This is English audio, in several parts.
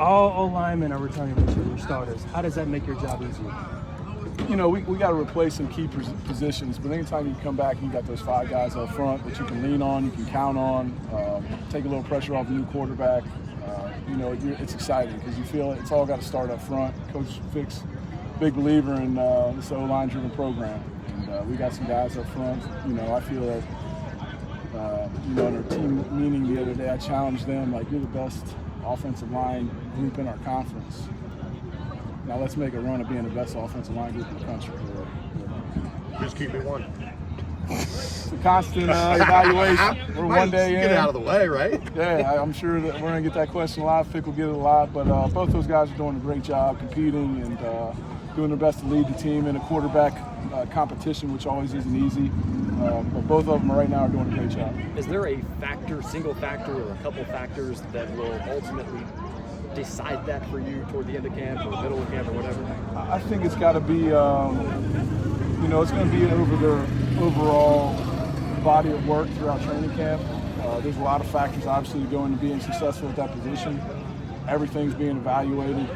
All linemen are returning this year, your starters. How does that make your job easier? You know, we got to replace some key positions, but anytime you come back and you got those 5 guys up front that you can lean on, you can count on, take a little pressure off the new quarterback, you know, it's exciting because you feel it's all got to start up front. Coach Fick's big believer in this O-line driven program, and we got some guys up front. You know, I feel that, you know, in our team meeting the other day, I challenged them, like, you're the best offensive line group in our conference. Now let's make a run of being the best offensive line group in the country. Just keep it one. It's a constant evaluation. We're one day in. Get it out of the way, right? Yeah, I'm sure that we're going to get that question a lot. Fick will get it a lot. But both those guys are doing a great job competing and doing their best to lead the team in a quarterback competition, which always isn't easy. But both of them right now are doing a great job. Is there a factor, single factor, or a couple factors that will ultimately decide that for you toward the end of camp or middle of camp or whatever? I think it's got to be, you know, it's going to be over their overall body of work throughout training camp. There's a lot of factors, obviously, that go into being successful at that position. Everything's being evaluated.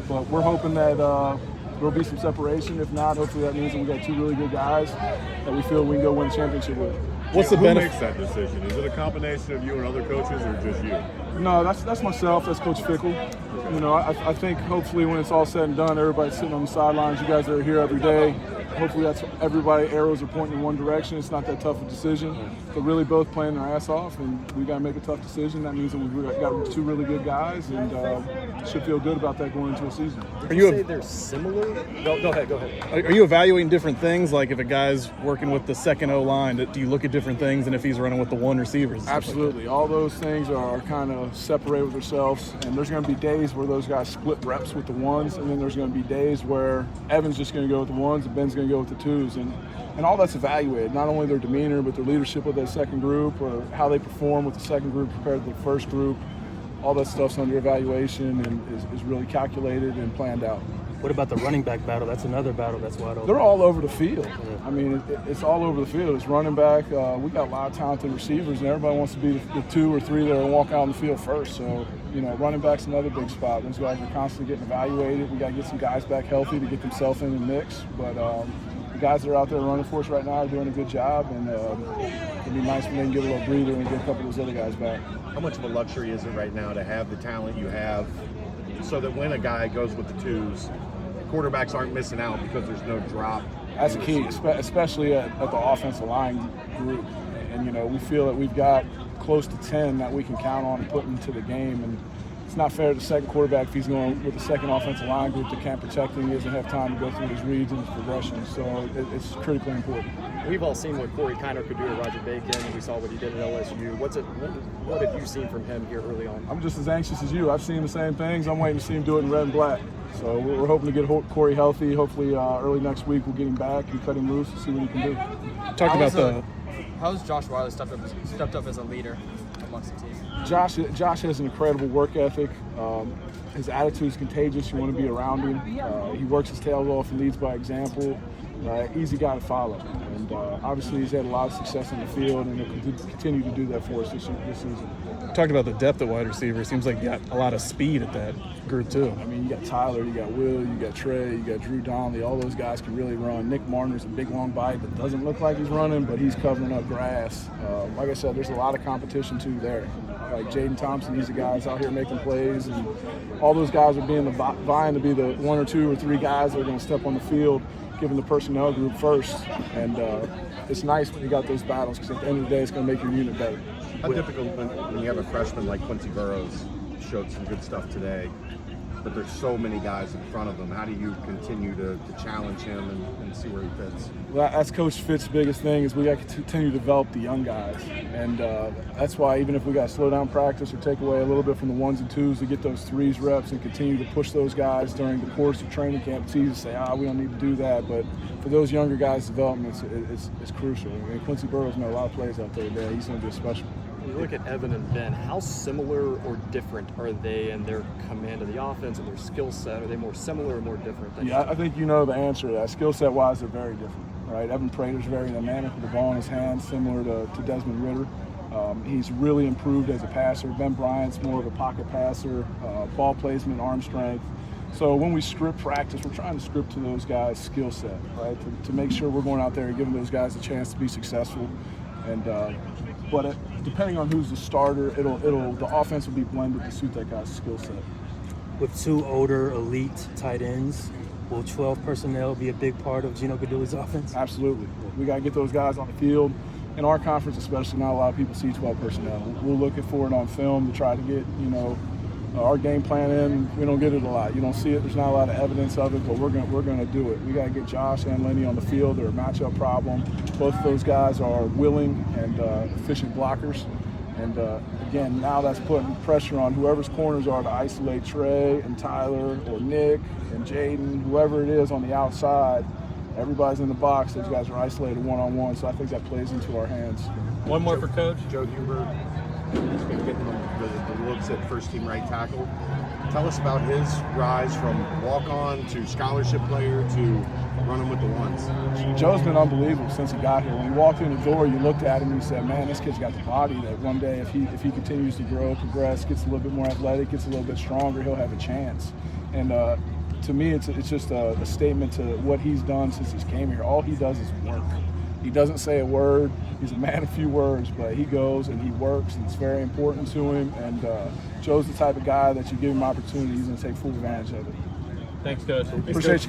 But we're hoping that there'll be some separation. If not, hopefully that means that we got 2 really good guys that we feel we can go win the championship with. What's the benefit? Who makes that decision? Is it a combination of you and other coaches, or just you? No, that's myself. That's Coach Fickle. You know, I think hopefully when it's all said and done, everybody's sitting on the sidelines. You guys are here every day. Hopefully that's everybody. Arrows are pointing in one direction. It's not that tough a decision. They're really both playing their ass off, and we got to make a tough decision. That means that we've got 2 really good guys, and should feel good about that going into a season. Are you say they're similar? Go ahead. Are you evaluating different things? Like if a guy's working with the second O-line, do you look at different things than if he's running with the 1 receivers? Absolutely. Like all those things are kind of separated with themselves, and there's going to be days where those guys split reps with the 1s, and then there's going to be days where Evan's just going to go with the 1s and Ben's going to go with the 2s, and all that's evaluated. Not only their demeanor, but their leadership with that second group, or how they perform with the second group compared to the first group. All that stuff's under evaluation and is really calculated and planned out. What about the running back battle? That's another battle that's wide open. They're all over the field. I mean, it's all over the field. It's running back. We got a lot of talented receivers, and everybody wants to be the 2 or 3 that walk out on the field first. So, you know, running back's another big spot. Those guys are constantly getting evaluated. We got to get some guys back healthy to get themselves in the mix. But the guys that are out there running for us right now are doing a good job, and it'd be nice when they can get a little breather and get a couple of those other guys back. How much of a luxury is it right now to have the talent you have so that when a guy goes with the 2s, quarterbacks aren't missing out because there's no drop? That's key, especially at the offensive line group. And, you know, we feel that we've got close to 10 that we can count on and put into the game. And it's not fair to the second quarterback if he's going with the second offensive line group that can't protect him. He doesn't have time to go through his reads and his progressions. So it's critically important. We've all seen what Corey Kiner could do at Roger Bacon. We saw what he did at LSU. What have you seen from him here early on? I'm just as anxious as you. I've seen the same things. I'm waiting to see him do it in red and black. So we're hoping to get Corey healthy. Hopefully early next week we'll get him back and cut him loose and see what he can do. How's Josh Wiley stepped up as a leader amongst the team? Josh has an incredible work ethic. His attitude is contagious. You want to be around him. He works his tail off and leads by example. Easy guy to follow. And obviously he's had a lot of success on the field, and he'll continue to do that for us this season. Talked about the depth at wide receiver. Seems like you got a lot of speed at that group too. I mean, you got Tyler, you got Will, you got Trey, you got Drew Donnelly. All those guys can really run. Nick Marner's a big long bite that doesn't look like he's running, but he's covering up grass. Like I said, there's a lot of competition too there. Like Jaden Thompson, he's the guys out here making plays, and all those guys are vying to be the 1 or 2 or 3 guys that are going to step on the field, given the personnel group first. And it's nice when you got those battles, because at the end of the day, it's going to make your unit better. How difficult when you have a freshman like Quincy Burrows, showed some good stuff today, but there's so many guys in front of him. How do you continue to challenge him and see where he fits? Well, that's Coach Fitt's biggest thing, is we got to continue to develop the young guys. And that's why even if we got to slow down practice or take away a little bit from the 1s and 2s to get those 3s reps and continue to push those guys during the course of training camp, it's easy to say, we don't need to do that. But for those younger guys' development, it's crucial. I mean, Quincy Burrows made a lot of plays out there today. He's going to be a special. When you look at Evan and Ben, how similar or different are they in their command of the offense and their skill set? Are they more similar or more different? Yeah, I think you know the answer to that. Skill set wise, they're very different, right? Evan Prater's very dynamic with the ball in his hands, similar to Desmond Ritter. He's really improved as a passer. Ben Bryant's more of a pocket passer, ball placement, arm strength. So when we script practice, we're trying to script to those guys' skill set, right? To make sure we're going out there and giving those guys a chance to be successful. And depending on who's the starter, the offense will be blended to suit that guy's skill set. With 2 older elite tight ends, will 12 personnel be a big part of Gino Guidulgi's offense? Absolutely. We got to get those guys on the field. In our conference especially, not a lot of people see 12 personnel. We're looking for it on film to try to get, our game plan in. We don't get it a lot. You don't see it. There's not a lot of evidence of it, but we're gonna do it. We got to get Josh and Lenny on the field. They're a matchup problem. Both of those guys are willing and efficient blockers. And again, now that's putting pressure on whoever's corners are to isolate Trey and Tyler or Nick and Jaden, whoever it is on the outside. Everybody's in the box. Those guys are isolated one-on-one, so I think that plays into our hands. One more for Coach. Joe Huber, he's been getting the looks at first-team right tackle. Tell us about his rise from walk-on to scholarship player to running with the ones. Joe's been unbelievable since he got here. When he walked in the door, you looked at him and you said, man, this kid's got the body that one day if he continues to grow, progress, gets a little bit more athletic, gets a little bit stronger, he'll have a chance. And to me, it's just a statement to what he's done since he's came here. All he does is work. He doesn't say a word. He's a man of few words, but he goes and he works, and it's very important to him. And Joe's the type of guy that you give him opportunity, he's going to take full advantage of it. Thanks, Coach. Appreciate you guys.